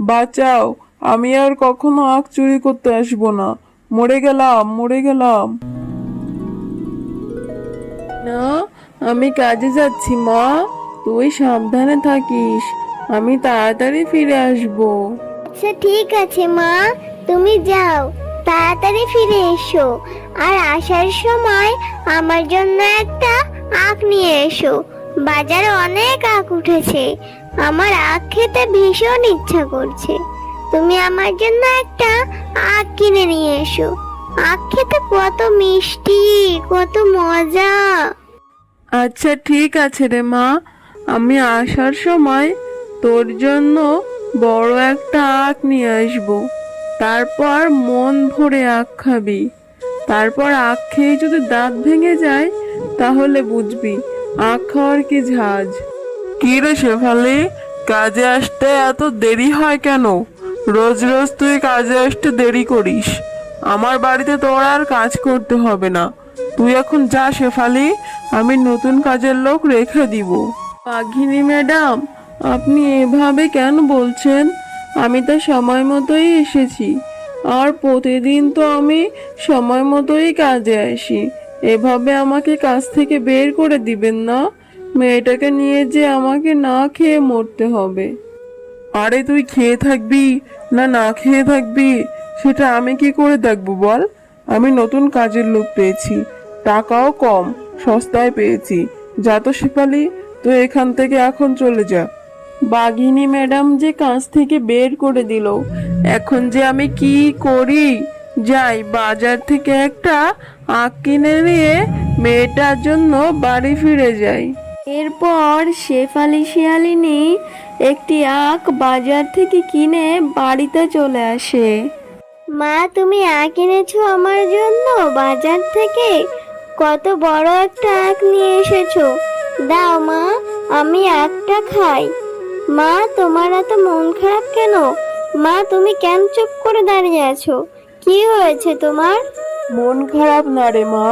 বাঁচাও, আমি আর কখনো আখ চুরি করতে আসবো না। মরে গেলাম, মরে গেলাম। না, আমি কাজে যাচ্ছি মা, তুই সাবধানে থাকিস, আমি তাড়াতাড়ি ফিরে আসবো। আচ্ছা ঠিক আছে মা, তুমি যাও, তাড়াতাড়ি ফিরে এসো। আর আসার সময় আমার জন্য একটা আখ নিয়ে এসো। বাজারে অনেক আখ উঠেছে, আমার আখ খেতে ভীষণ ইচ্ছা করছে। তুমি আমার জন্য একটা আখ কিনে নিয়ে এসো। আখ খেতে কত মিষ্টি, কত মজা। আচ্ছা ঠিক আছে রে মা, আমি আসার সময় তোর জন্য বড় একটা আখ নিয়ে আসবো। তারপর মন ভরে আখ খাবি। তারপর আখ খেয়ে যদি দাঁত ভেঙে যায় তাহলে বুঝবি আখ খাওয়ার কি ঝাঁজ। কি রে শেফালি, কাজে আসতে এত দেরি হয় কেন? রোজ রোজ তুই কাজে আসতে দেরি করিস। আমার বাড়িতে তোর আর কাজ করতে হবে না। তুই এখন যা শেফালি, আমি নতুন কাজের লোক রেখে দিব। বাঘিনী ম্যাডাম, আপনি এভাবে কেন বলছেন? আমি তো সময় মতোই এসেছি, আর প্রতিদিন তো আমি সময় মতোই কাজে আসি। এভাবে আমাকে কাজ থেকে বের করে দিবেন না। মেয়েটাকে নিয়ে যে আমাকে না খেয়ে মরতে হবে। আরে তুই খেয়ে থাকবি না না খেয়ে থাকবি সেটা আমি কি করে দেখবো বল? আমি নতুন কাজের লোক পেয়েছি, টাকাও কম, সস্তায় পেয়েছি। যা তো শেফালি, তুই এখান থেকে এখন চলে যা। বাঘিনী ম্যাডাম যে কাজ থেকে বের করে দিল, এখন যে আমি কি করি? যাই বাজার থেকে একটা আখ কিনে নিয়ে মেয়েটার জন্য বাড়ি ফিরে যাই। এরপর শেফালি শিয়ালিনী একটি আখ বাজার থেকে কিনে বাড়িতে চলে আসে। মা, তুমি আখ এনেছো আমার জন্য বাজার থেকে? কত বড় একটা আখ নিয়ে এসেছো। দাও মা, আমি আখটা খাই। মা, তোমার এত মন খারাপ কেন? মা, তুমি কেন চুপ করে দাঁড়িয়ে আছো? কি হয়েছে তোমার? মন খারাপ না রে মা,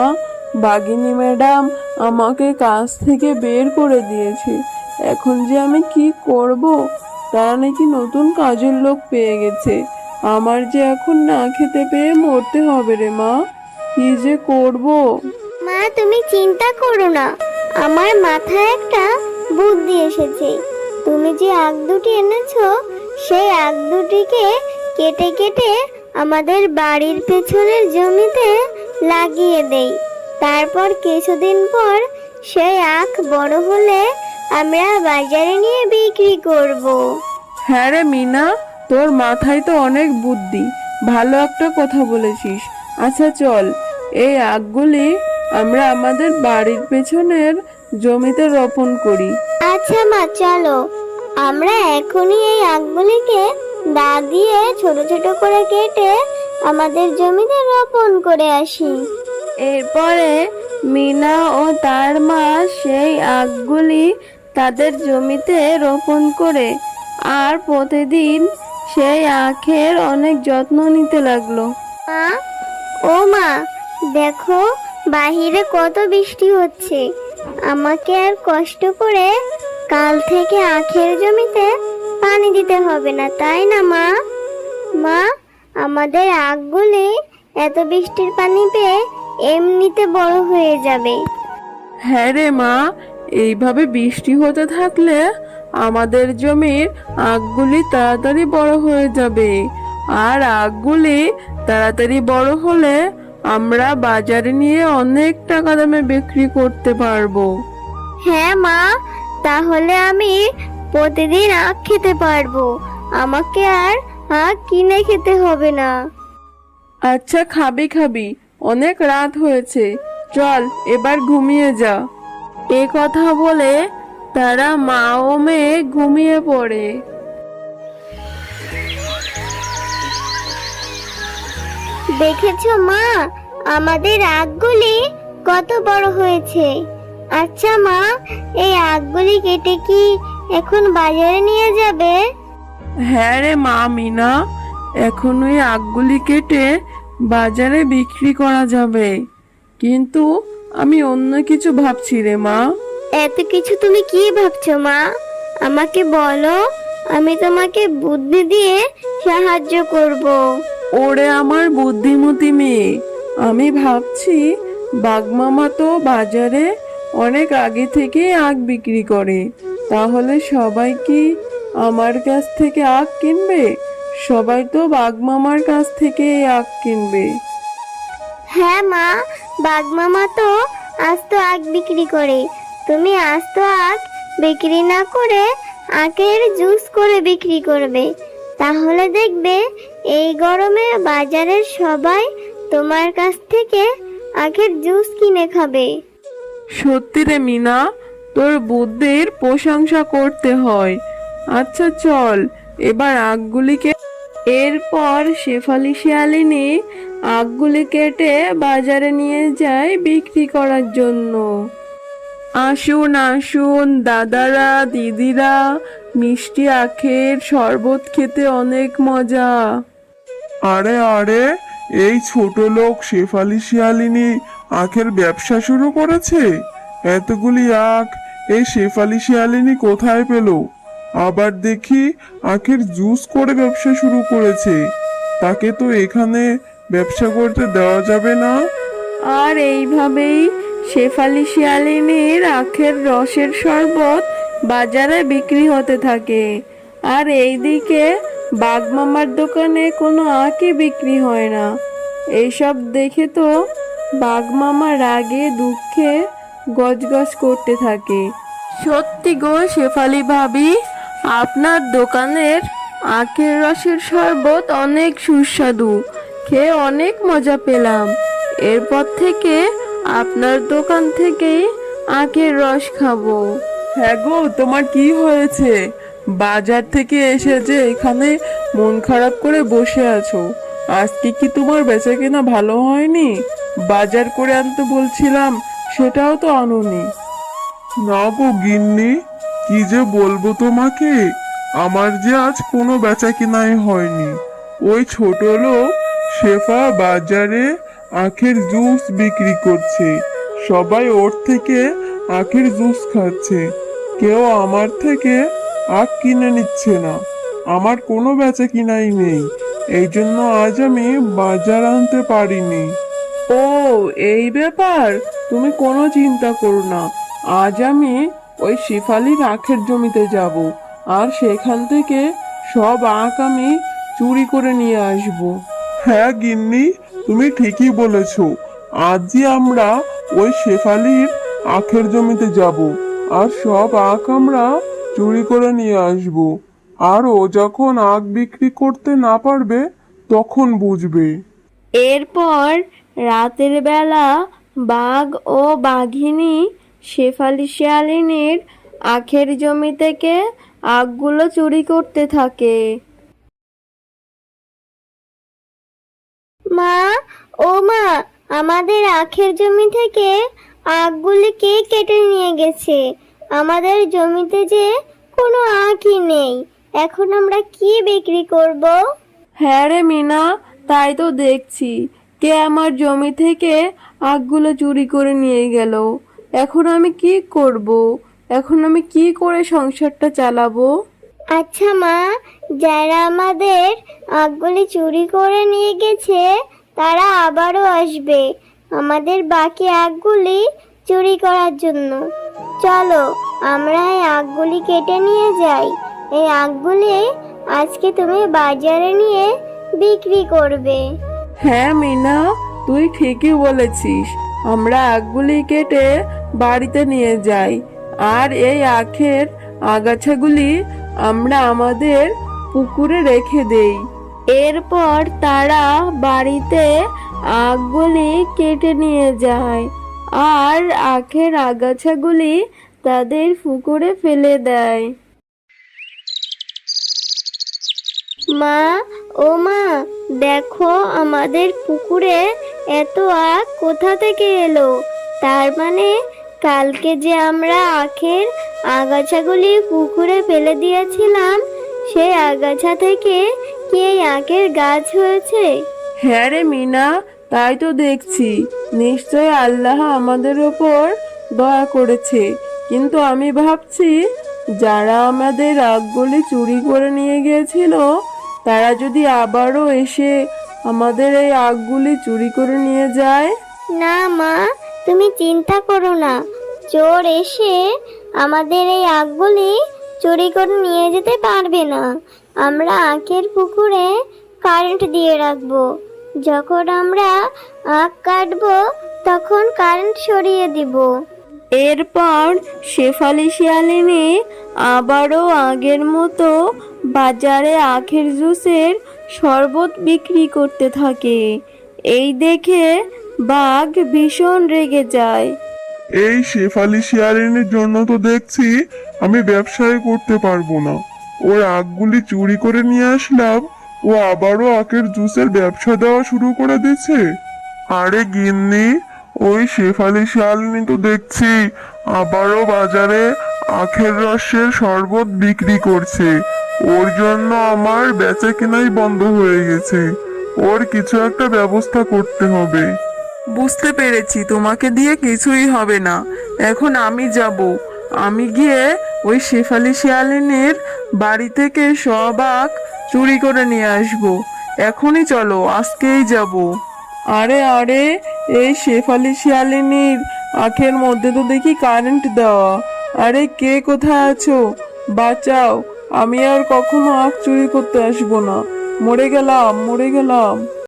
বাঘিনী ম্যাডাম আমাকে কাজ থেকে বের করে দিয়েছে। এখন যে আমি কি করব? তারা নাকি নতুন কাজের লোক পেয়ে গেছে। আমার যে এখন না খেতে পেয়ে মরতে হবে রে মা, কি যে করব। মা, তুমি চিন্তা করো না, আমার মাথায় একটা বুদ্ধি এসেছে। তুমি যে আখ দুটি এনেছো, সেই আখ দুটিকে কেটে কেটে আমাদের বাড়ির পেছনের জমিতে লাগিয়ে দেই। তারপর কিছুদিন পর সেই আখ বড় হলে আমরা বাজারে নিয়ে বিক্রি করব। হ্যাঁ রে মিনা, তোর মাথায় তো অনেক বুদ্ধি, ভালো একটা কথা বলেছিস। আচ্ছা চল, এই আখগুলি আমরা আমাদের বাড়ির পেছনের জমিতে রোপণ করি। আচ্ছা মা, চলো আমরা এখনই এই আখগুলিকে দা দিয়ে ছোট ছোট করে কেটে আমাদের জমিতে রোপণ করে আসি। এরপরে মিনা ও তার মা সেই আখগুলি তাদের জমিতে রোপণ করে আর প্রতিদিন সেই আখের অনেক যত্ন নিতে লাগলো। মা, ও মা, দেখো বাহিরে কত বৃষ্টি হচ্ছে। আমাকে আর কষ্ট করে কাল থেকে আখের জমিতে পানি দিতে হবে না, তাই না মা? মা, আমাদের আখগুলি এত বৃষ্টির পানি পেয়ে এমনিতে বড় হয়ে যাবে। হ্যাঁ রে মা, এইভাবে বৃষ্টি হতে থাকলে আমাদের জমির আখগুলি তাড়াতাড়ি বড় হয়ে যাবে। আর আখগুলি তাড়াতাড়ি বড় হলে আমরা বাজারে নিয়ে অনেক টাকা দামে বিক্রি করতে পারবো। হ্যাঁ মা, তাহলে আমি প্রতিদিন আখ খেতে পারবো। আমাকে আর আখ কিনে খেতে হবে না। আচ্ছা খাবি খাবি, অনেক রাত হয়েছে, চল এবার ঘুমিয়ে যা। এ কথা বলে তারা মা ও মেয়ে ঘুমিয়ে পড়ে। দেখেছো মা, আমাদের আখগুলি কত বড় হয়েছে। আচ্ছা মা, এই আখগুলি কেটে কি এখন বাজারে নিয়ে যাবে? হ্যাঁ রে মা মিনা, এখন ওই আখগুলি কেটে বাজারে বিক্রি করা যাবে, কিন্তু আমি অন্য কিছু ভাবছি রে মা। এত কিছু তুমি কি ভাবছো মা? আমাকে বলো, আমি তোমাকে বুদ্ধি দিয়ে সাহায্য করব। ওরে আমার বুদ্ধিমতী মেয়ে, আমি ভাবছি বাগমামা তো বাজারে অনেক আগে থেকে আখ বিক্রি করে, তাহলে সবাই কি আমার কাছ থেকে আখ কিনবে? সবাই তো বাগমামার কাছ থেকে আখ কিনবে। হ্যাঁ মা, বাগমামা তো আস্ত আখ বিক্রি করে। তুমি আস্ত আখ বিক্রি না করে আখের জুস করে বিক্রি করবে, তাহলে দেখবে এই গরমে বাজারের সবাই তোমার কাছ থেকে আখের জুস কিনে খাবে। সত্যি রে মিনা, তোর বুদ্ধির প্রশংসা করতে হয়। আচ্ছা চল এবার আখগুলিকে। এরপর শেফালি শিয়ালিনী আখগুলি কেটে বাজারে নিয়ে যায় বিক্রি করার জন্য। আসুন আসুন দাদারা দিদিরা, মিষ্টি আখের শরবত খেতে অনেক মজা। আরে আরে, এই ছোট লোক শেফালি শিয়ালিনী আখের ব্যবসা শুরু করেছে। এতগুলি আখ এই শেফালি শিয়ালিনী কোথায় পেল? আবার দেখি আখের জুস করে ব্যবসা শুরু করেছে। তাকে তো এখানে ব্যবসা করতে দেওয়া যাবে না। আর এইভাবেই শেফালি শিয়ালিনীর আখের রসের শরবত বাজারে বিক্রি হতে থাকে। আর এইদিকে বাগমামার দোকানে কোনো আখই বিক্রি হয় না। এইসব দেখে তো বাগমামা রাগে দুঃখে গজগজ করতে থাকে। সত্যি গো শেফালি ভাবি, আপনার দোকানের আখের রসের শরবত অনেক সুস্বাদু, খেয়ে অনেক মজা পেলাম। এরপর থেকে আপনার দোকান থেকেই আখের রস খাবো। হ্যাঁ গো, তোমার কি হয়েছে? বাজার থেকে এসে যে এখানে মন খারাপ করে বসে আছো, আজকে কি তোমার বেচা কেনা ভালো হয়নি? বাজার করে আনতে বলছিলাম, সেটাও তো আনোনি। না গো গিন্নি, কি যে বলবো তোমাকে, আমার যে আজ কোনো বেচা কিনাই হয়নি। ওই ছোট লোক শেফা বাজারে আখের জুস বিক্রি করছে, সবাই ওর থেকে আখের জুস খাচ্ছে, কেউ আমার থেকে আখ কিনে নিচ্ছে না। আমার কোনো বেচা কিনাই নেই, এই জন্য আজ আমি বাজার আনতে পারিনি। ও এই ব্যাপার, তুমি কোনো চিন্তা করো না। আজ আমি ওই শেফালির আখের জমিতে যাব, আর সেখান থেকে সব আখ আমি চুরি করে নিয়ে আসব। হ্যাঁ গিন্নি, তুমি ঠিকই বলেছ। আজই আমরা ওই শেফালির আখের জমিতে যাব, আর সব আখ আমরা চুরি করে নিয়ে আসব। আর ও যখন আখ বিক্রি করতে না পারবে তখন বুঝবে। এরপর রাতের বেলা বাঘ ও বাঘিনী শেফালি শিয়ালিনীর আখের জমি থেকে আখগুলো চুরি করতে থাকে। মা, ও মা, আমাদের আখের জমি থেকে আখগুলি কে কেটে নিয়ে গেছে? আমাদের জমিতে যে কোনো আখই নেই, এখন আমরা কি বিক্রি করব? হ্যাঁ রে মিনা, তাই তো দেখছি, কে আমার জমি থেকে আখগুলো চুরি করে নিয়ে গেল। এখন আমি কি করব? এখন আমি কি করে সংসারটা চালাবো? আচ্ছা মা, যারা আমাদের আখগুলি চুরি করে নিয়ে গেছে তারা আবারও আসবে আমাদের বাকি আখগুলি চুরি করার জন্য। চলো আমরা এই আখগুলি কেটে নিয়ে যাই। এই আখগুলি আজকে তুমি বাজারে নিয়ে বিক্রি করবে। হ্যাঁ মিনা, তুই ঠিকই বলেছিস। আমরা আখগুলি কেটে বাড়িতে নিয়ে যাই, আর এই আখের আগাছাগুলি আমরা আমাদের পুকুরে রেখে দেই। এরপর তারা বাড়িতে আখগুলি কেটে নিয়ে যায়, আর আখের আগাছাগুলি তাদের পুকুরে ফেলে দেয়। মা, ও মা, দেখো আমাদের পুকুরে এত আখ কোথা থেকে এলো? তার মানে কালকে যে আমরা আখের আগাছাগুলি পুকুরে ফেলে দিয়েছিলাম, সেই আগাছা থেকে কি এই আখের গাছ হয়েছে? হ্যাঁ রে মিনা, তাই তো দেখছি। নিশ্চয় আল্লাহ আমাদের ওপর দয়া করেছে, কিন্তু আমি ভাবছি যারা আমাদের আখগুলি চুরি করে নিয়ে গিয়েছিল তারা যদি আবারও এসে আমাদের এই আখগুলি চুরি করে নিয়ে যায়? না মা, তুমি চিন্তা করো না। চোর এসে আমাদের এই আখগুলি চুরি করে নিয়ে যেতে পারবে না। আমরা আখের পুকুরে কারেন্ট দিয়ে রাখবো। যখন আমরা আখ কাটবো তখন কারেন্ট সরিয়ে দিব। এরপর শেফালি শিয়ালিনী আবারও আগের মতো বাজারে আখের জুসের শরবত বিক্রি করতে থাকে। এই দেখে বাঘ ভীষণ রেগে যায়। এই শেফালি শিয়ালিনীর জন্য তো দেখছি আমি ব্যবসায় করতে পারবো না। ওর আখগুলি চুরি করে নিয়ে আসলাম, ও আবারও আখের জুসের ব্যবসা দেওয়া শুরু করে দিচ্ছে। আরে গিন্নি, ওই শেফালি শিয়ালিনী তো দেখছি আবারও বাজারে আখের রসের শরবত বিক্রি করছে। ওর জন্য আমার বেচা কেনাই বন্ধ হয়ে গেছে। ওর কিছু একটা ব্যবস্থা করতে হবে। বুঝতে পেরেছি, তোমাকে দিয়ে কিছুই হবে না। এখন আমি যাব। আমি গিয়ে ওই শেফালি শিয়ালিনীর বাড়ি থেকে সব আখ চুরি করে নিয়ে আসব। এখনই চলো, আজকেই যাব। আরে আরে, এই শেফালি শিয়ালিনীর আখের মধ্যে তো দেখি কারেন্ট দেওয়া। আরে কে কোথায় আছো? বাঁচাও, আমি আর কখনো আখ চুরি করতে আসবো না। মরে গেলাম, মরে গেলাম।